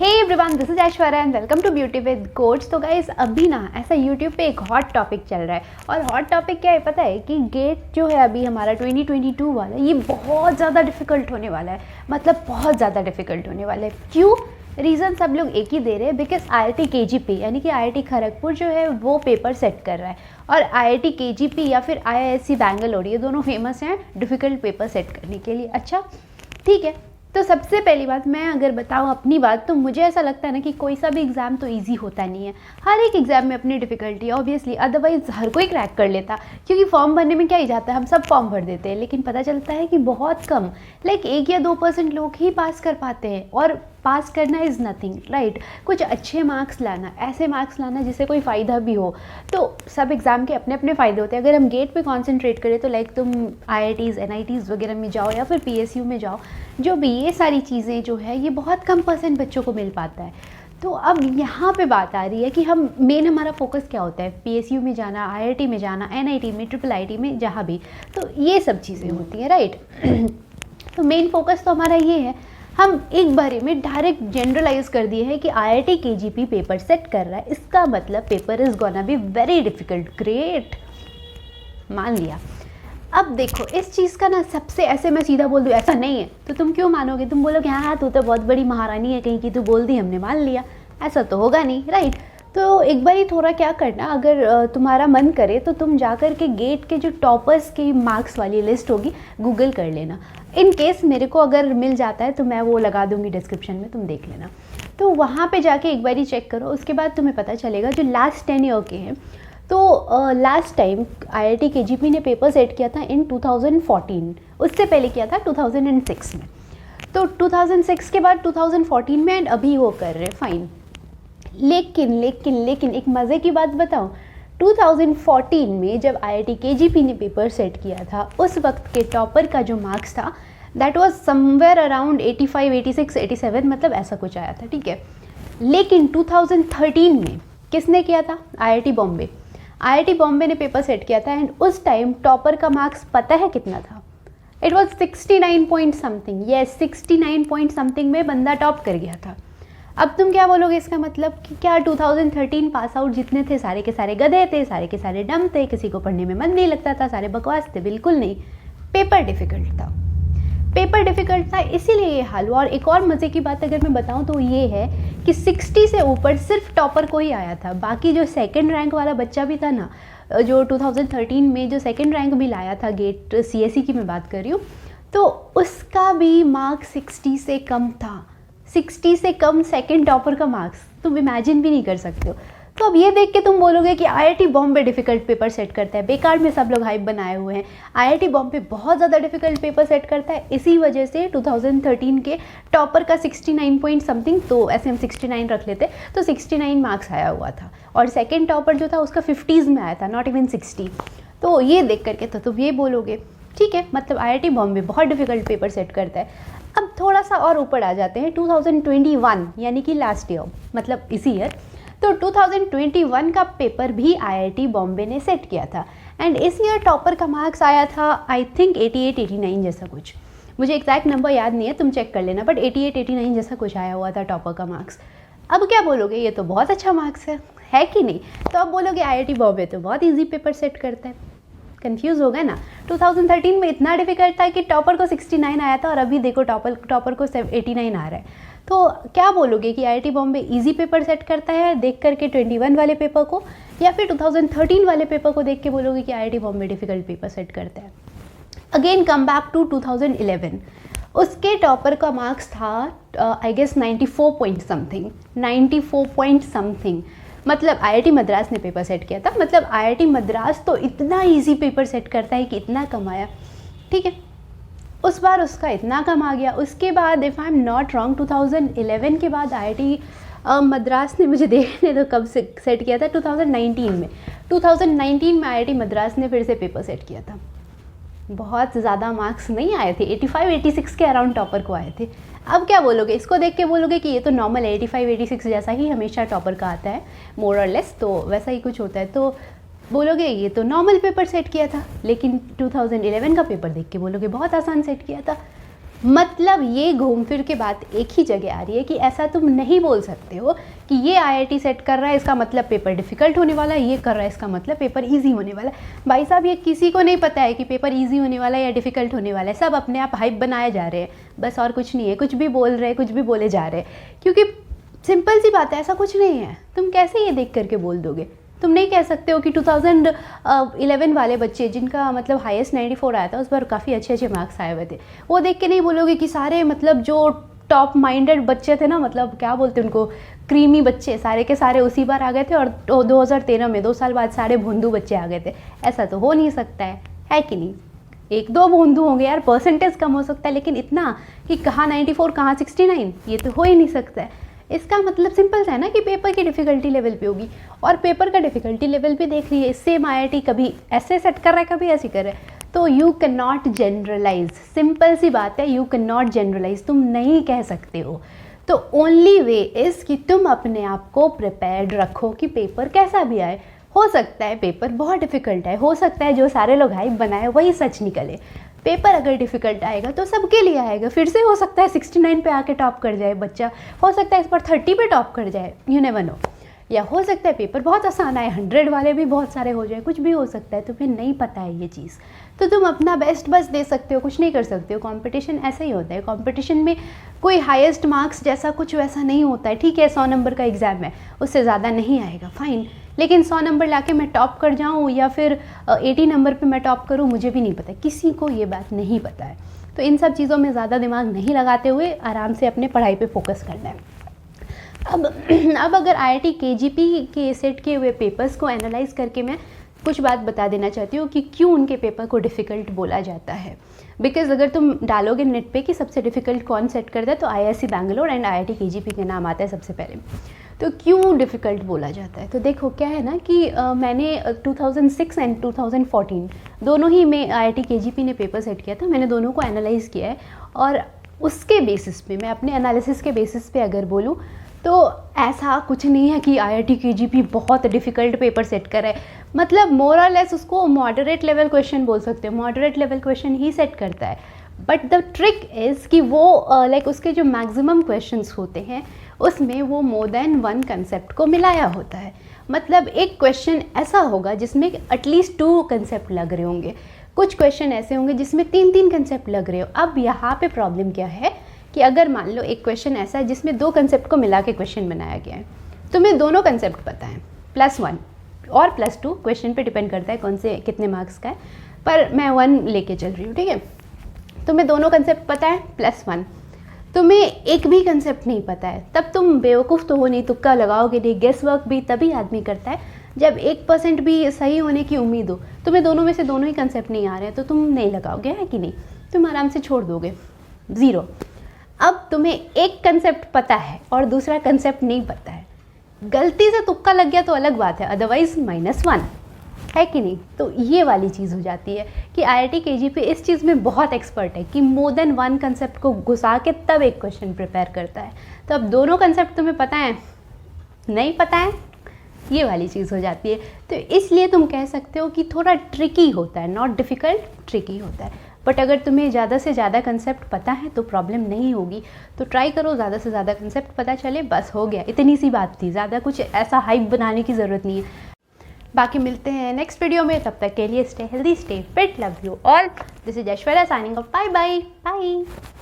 Hey everyone, this is Aishwarya and welcome to beauty with coach. तो guys अभी ना ऐसा यूट्यूब पे एक हॉट टॉपिक चल रहा है और हॉट टॉपिक क्या है पता है कि गेट जो है अभी हमारा 2022 वाला ये बहुत ज़्यादा डिफ़िकल्ट होने वाला है। मतलब बहुत ज़्यादा डिफ़िकल्ट होने वाला है। क्यों? रीज़न सब लोग एक ही दे रहे हैं, बिकॉज IIT KGP यानी कि IIT खड़गपुर जो है वो पेपर सेट कर रहा है और IIT KGP या फिर IISc बैंगलोर ये दोनों फेमस हैं डिफ़िकल्ट पेपर सेट करने के लिए। अच्छा ठीक है, तो सबसे पहली बात मैं अगर बताऊं अपनी बात, तो मुझे ऐसा लगता है ना कि कोई सा भी एग्ज़ाम तो इजी होता नहीं है। हर एक एग्ज़ाम में अपनी डिफ़िकल्टी है ऑब्वियसली, अदरवाइज़ हर कोई क्रैक कर लेता। क्योंकि फॉर्म भरने में क्या ही जाता है, हम सब फॉर्म भर देते हैं, लेकिन पता चलता है कि बहुत कम, लाइक 1 या 2% लोग ही पास कर पाते हैं। और पास करना इज़ नथिंग, राइट। कुछ अच्छे मार्क्स लाना, ऐसे मार्क्स लाना जिससे कोई फ़ायदा भी हो। तो सब एग्ज़ाम के अपने अपने फ़ायदे होते हैं। अगर हम गेट पे कंसंट्रेट करें तो लाइक तुम IITs NITs वगैरह में जाओ या फिर PSU में जाओ, जो भी ये सारी चीज़ें जो है ये बहुत कम % बच्चों को मिल पाता है। तो अब यहाँ पे बात आ रही है कि हम मेन हमारा फोकस क्या होता है, PSU में जाना, IIT में जाना, NIT में, IIIT में, जहाँ भी, तो ये सब चीज़ें होती हैं, राइट। तो मेन फोकस तो हमारा ये है। हम एक बारे में डायरेक्ट जनरलाइज कर दिए हैं कि IIT KGP पेपर सेट कर रहा है, इसका मतलब paper is gonna be very difficult. Great, मान लिया। अब देखो इस चीज़ का ना सबसे, ऐसे मैं सीधा बोल दूँ ऐसा नहीं है तो तुम क्यों मानोगे? तुम बोलोगे हाँ तू तो बहुत बड़ी महारानी है कहीं की, तू बोल दी हमने मान लिया। ऐसा तो होगा नहीं, राइट। तो एक बार ही थोड़ा क्या करना, अगर तुम्हारा मन करे तो तुम जा कर के गेट के जो टॉपर्स की मार्क्स वाली लिस्ट होगी गूगल कर लेना। इन केस मेरे को अगर मिल जाता है तो मैं वो लगा दूंगी डिस्क्रिप्शन में, तुम देख लेना। तो वहाँ पे जाके एक बार ही चेक करो, उसके बाद तुम्हें पता चलेगा जो लास्ट 10 ईयर के हैं। तो लास्ट टाइम IIT KGP ने पेपर सेट किया था इन 2014, उससे पहले किया था 2006 में। तो 2006 के बाद 2014 में एंड अभी वो कर रहे, फाइन। लेकिन लेकिन लेकिन एक मज़े की बात बताऊं, 2014 में जब IIT KGP ने पेपर सेट किया था उस वक्त के टॉपर का जो मार्क्स था दैट वाज समवेयर अराउंड 85, 86, 87, मतलब ऐसा कुछ आया था, ठीक है। लेकिन 2013 में किसने किया था? IIT बॉम्बे। IIT बॉम्बे ने पेपर सेट किया था एंड उस टाइम टॉपर का मार्क्स पता है कितना था? It was 69 point something. Yes, 69 point something में बंदा टॉप कर गया था। अब तुम क्या बोलोगे इसका मतलब कि क्या 2013 पास आउट जितने थे सारे के सारे गधे थे, सारे के सारे डम थे, किसी को पढ़ने में मन नहीं लगता था, सारे बकवास थे? बिल्कुल नहीं। पेपर डिफ़िकल्ट था, पेपर डिफ़िकल्ट था, इसीलिए ये हाल हुआ। और एक और मज़े की बात अगर मैं बताऊं तो ये है कि 60 से ऊपर सिर्फ टॉपर को ही आया था। बाकी जो सेकंड रैंक वाला बच्चा भी था ना, जो 2013 में जो सेकंड रैंक भी लाया था, गेट CSE की मैं बात कर रही हूँ, तो उसका भी मार्क्स 60 से कम था। 60 से कम सेकंड टॉपर का मार्क्स, तुम इमेजिन भी नहीं कर सकते हो। तो अब ये देख के तुम बोलोगे कि IIT Bombay difficult paper set करता है, बेकार में सब लोग हाइप बनाए हुए हैं। IIT बॉम्बे बहुत ज़्यादा डिफ़िकल्ट पेपर सेट करता है, इसी वजह से 2013 के टॉपर का 69 पॉइंट समथिंग, तो ऐसे हम 69 रख लेते, तो 69 मार्क्स आया हुआ था। और सेकेंड टॉपर जो था उसका 50s में आया था, नॉट इवन 60। तो ये देख करके तो तुम ये बोलोगे ठीक है, मतलब IIT बॉम्बे बहुत डिफ़िकल्ट पेपर सेट करता है। अब थोड़ा सा और ऊपर आ जाते हैं, 2021 यानी कि लास्ट ईयर, मतलब इसी ईयर। तो 2021 का पेपर भी IIT बॉम्बे ने सेट किया था एंड इस ईयर टॉपर का मार्क्स आया था आई थिंक 88, 89 जैसा कुछ। मुझे एग्जैक्ट नंबर याद नहीं है, तुम चेक कर लेना, बट 88, 89 जैसा कुछ आया हुआ था टॉपर का मार्क्स। अब क्या बोलोगे, ये तो बहुत अच्छा मार्क्स है कि नहीं? तो अब बोलोगे IIT बॉम्बे तो बहुत ईजी पेपर सेट करता है। कंफ्यूज हो गए ना? 2013 में इतना डिफिकल्ट था कि टॉपर को 69 आया था और अभी देखो टॉपर को 89 आ रहा है। तो क्या बोलोगे कि IIT Bombay easy paper set करता है देख करके 21 वाले पेपर को, या फिर 2013 वाले पेपर को देख के बोलोगे कि IIT Bombay difficult paper set करता है? अगेन कम बैक टू 2011, उसके टॉपर का मार्क्स था I guess 94 point something, 94 point something. मतलब IIT मद्रास ने पेपर सेट किया था, मतलब IIT मद्रास तो इतना इजी पेपर सेट करता है कि इतना कम आया, ठीक है। उस बार उसका इतना कम आ गया। उसके बाद if I am not wrong 2011 के बाद IIT मद्रास ने, मुझे देखने तो कब से सेट किया था, 2019 में। 2019 में IIT मद्रास ने फिर से पेपर सेट किया था। बहुत ज़्यादा मार्क्स नहीं आए थे, 85, 86 के अराउंड टॉपर को आए थे। अब क्या बोलोगे, इसको देख के बोलोगे कि ये तो नॉर्मल है, 85, 86 जैसा ही हमेशा टॉपर का आता है, मोर और लेस, तो वैसा ही कुछ होता है। तो बोलोगे ये तो नॉर्मल पेपर सेट किया था। लेकिन 2011 का पेपर देख के बोलोगे बहुत आसान सेट किया था। मतलब ये घूम फिर के बात एक ही जगह आ रही है कि ऐसा तुम नहीं बोल सकते हो कि ये आईआईटी सेट कर रहा है इसका मतलब पेपर डिफ़िकल्ट होने वाला है, ये कर रहा है इसका मतलब पेपर इजी होने वाला है। भाई साहब, ये किसी को नहीं पता है कि पेपर इजी होने वाला है या डिफ़िकल्ट होने वाला है। सब अपने आप हाइप बनाए जा रहे हैं, बस और कुछ नहीं है। कुछ भी बोल रहे हैं, कुछ भी बोले जा रहे हैं, क्योंकि सिंपल सी बात है, ऐसा कुछ नहीं है। तुम कैसे ये देख करके बोल दोगे? तुम नहीं कह सकते हो कि 2011 वाले बच्चे जिनका मतलब हाईएस्ट 94 आया था, उस पर काफ़ी अच्छे अच्छे मार्क्स आए हुए थे, वो देख के नहीं बोलोगे कि सारे मतलब जो टॉप माइंडेड बच्चे थे ना, मतलब क्या बोलते हैं उनको, क्रीमी बच्चे, सारे के सारे उसी बार आ गए थे और 2013 में 2 साल बाद सारे भोंदू बच्चे आ गए थे। ऐसा तो हो नहीं सकता है कि नहीं? 1-2 भोंदू होंगे यार, परसेंटेज कम हो सकता है, लेकिन इतना कि कहाँ 94 कहाँ 69, ये तो हो ही नहीं सकता है। इसका मतलब सिंपल सा है ना कि पेपर की डिफ़िकल्टी लेवल पे होगी, और पेपर का डिफ़िकल्टी लेवल भी देख लीजिए, सेम आईआईटी कभी ऐसे सेट कर रहा है, कभी ऐसे कर रहा है। तो you can not generalize, simple सी बात है, यू कैन नॉट जनरलाइज, तुम नहीं कह सकते हो। तो ओनली वे इज़ कि तुम अपने आप को प्रिपेयर्ड रखो कि पेपर कैसा भी आए। हो सकता है पेपर बहुत डिफ़िकल्ट है, हो सकता है जो सारे लोग हाइप बनाए वही सच निकले। पेपर अगर डिफ़िकल्ट आएगा तो सबके लिए आएगा, फिर से हो सकता है 69 पे आके टॉप कर जाए बच्चा, हो सकता है इस पर 30 पे टॉप कर जाए, यू नेवर नो। या हो सकता है पेपर बहुत आसान आए, 100 वाले भी बहुत सारे हो जाए, कुछ भी हो सकता है, तुम्हें नहीं पता है ये चीज़। तो तुम अपना बेस्ट बस दे सकते हो, कुछ नहीं कर सकते हो। कंपटीशन ऐसा ही होता है, कंपटीशन में कोई हाईएस्ट मार्क्स जैसा कुछ वैसा नहीं होता है। ठीक है, 100 नंबर का एग्ज़ाम है, उससे ज़्यादा नहीं आएगा, फाइन, लेकिन 100 नंबर लाके मैं टॉप कर जाऊँ या फिर 80 नंबर पे मैं टॉप करूँ, मुझे भी नहीं पता, किसी को ये बात नहीं पता है। तो इन सब चीज़ों में ज़्यादा दिमाग नहीं लगाते हुए आराम से अपने पढ़ाई पे फोकस करना है। अब अगर आईआईटी केजीपी के सेट किए हुए पेपर्स को एनालाइज करके मैं कुछ बात बता देना चाहती हूँ कि क्यों उनके पेपर को डिफ़िकल्ट बोला जाता है। बिकॉज अगर तुम डालोगे नेट पे कि सबसे डिफ़िकल्ट कौन सेट करता है, तो IISc Bangalore and IIT KGP के नाम आता है सबसे पहले। तो क्यों डिफ़िकल्ट बोला जाता है? तो देखो क्या है ना कि मैंने 2006 एंड 2014 दोनों ही में आईआईटी केजीपी ने पेपर सेट किया था, मैंने दोनों को एनालाइज़ किया है, और उसके बेसिस पे, मैं अपने एनालिसिस के बेसिस पे अगर बोलूँ तो ऐसा कुछ नहीं है कि आईआईटी केजीपी बहुत डिफ़िकल्ट पेपर सेट कर है। मतलब मोर और लेस उसको मॉडरेट लेवल क्वेश्चन बोल सकते हो, मॉडरेट लेवल क्वेश्चन ही सेट करता है। बट द ट्रिक इज़ कि वो लाइक उसके जो मैक्सिमम क्वेश्चंस होते हैं उसमें वो मोर देन वन कंसेप्ट को मिलाया होता है। मतलब एक क्वेश्चन ऐसा होगा जिसमें एटलीस्ट 2 कंसेप्ट लग रहे होंगे, कुछ क्वेश्चन ऐसे होंगे जिसमें 3-3 कंसेप्ट लग रहे हो। अब यहाँ पे प्रॉब्लम क्या है कि अगर मान लो एक क्वेश्चन ऐसा है जिसमें 2 कंसेप्ट को मिला के क्वेश्चन बनाया गया है, तुम्हें दोनों कंसेप्ट पता है, +1 और +2, क्वेश्चन पे डिपेंड करता है कौन से कितने मार्क्स का है, पर मैं 1 लेके चल रही हूँ, ठीक है। तुम्हें दोनों कंसेप्ट पता है +1, तुम्हें एक भी कंसेप्ट नहीं पता है, तब तुम बेवकूफ़ तो हो नहीं, तुक्का लगाओगे नहीं। गेस वर्क भी तभी आदमी करता है जब 1% भी सही होने की उम्मीद हो। तुम्हें दोनों में से दोनों ही कंसेप्ट नहीं आ रहे हैं तो तुम नहीं लगाओगे, है कि नहीं? तुम आराम से छोड़ दोगे, 0। अब तुम्हें एक कंसेप्ट पता है और दूसरा कंसेप्ट नहीं पता है, गलती से तुक्का लग गया तो अलग बात है, अदरवाइज -1, है कि नहीं? तो ये वाली चीज़ हो जाती है कि आईआईटी केजीपी इस चीज़ में बहुत एक्सपर्ट है कि मोर देन 1 कंसेप्ट को घुसा के तब एक क्वेश्चन प्रिपेयर करता है। तो अब दोनों कंसेप्ट तुम्हें पता है, नहीं पता है, ये वाली चीज़ हो जाती है। तो इसलिए तुम कह सकते हो कि थोड़ा ट्रिकी होता है, नॉट डिफ़िकल्ट, ट्रिकी होता है। बट अगर तुम्हें ज़्यादा से ज़्यादा कंसेप्ट पता है तो प्रॉब्लम नहीं होगी। तो ट्राई करो ज़्यादा से ज़्यादा कंसेप्ट पता चले, बस हो गया, इतनी सी बात थी, ज़्यादा कुछ ऐसा हाइप बनाने की ज़रूरत नहीं है। बाकी मिलते हैं नेक्स्ट वीडियो में, तब तक के लिए stay healthy, stay fit, love you all. This is Aishwarya signing off, bye bye bye.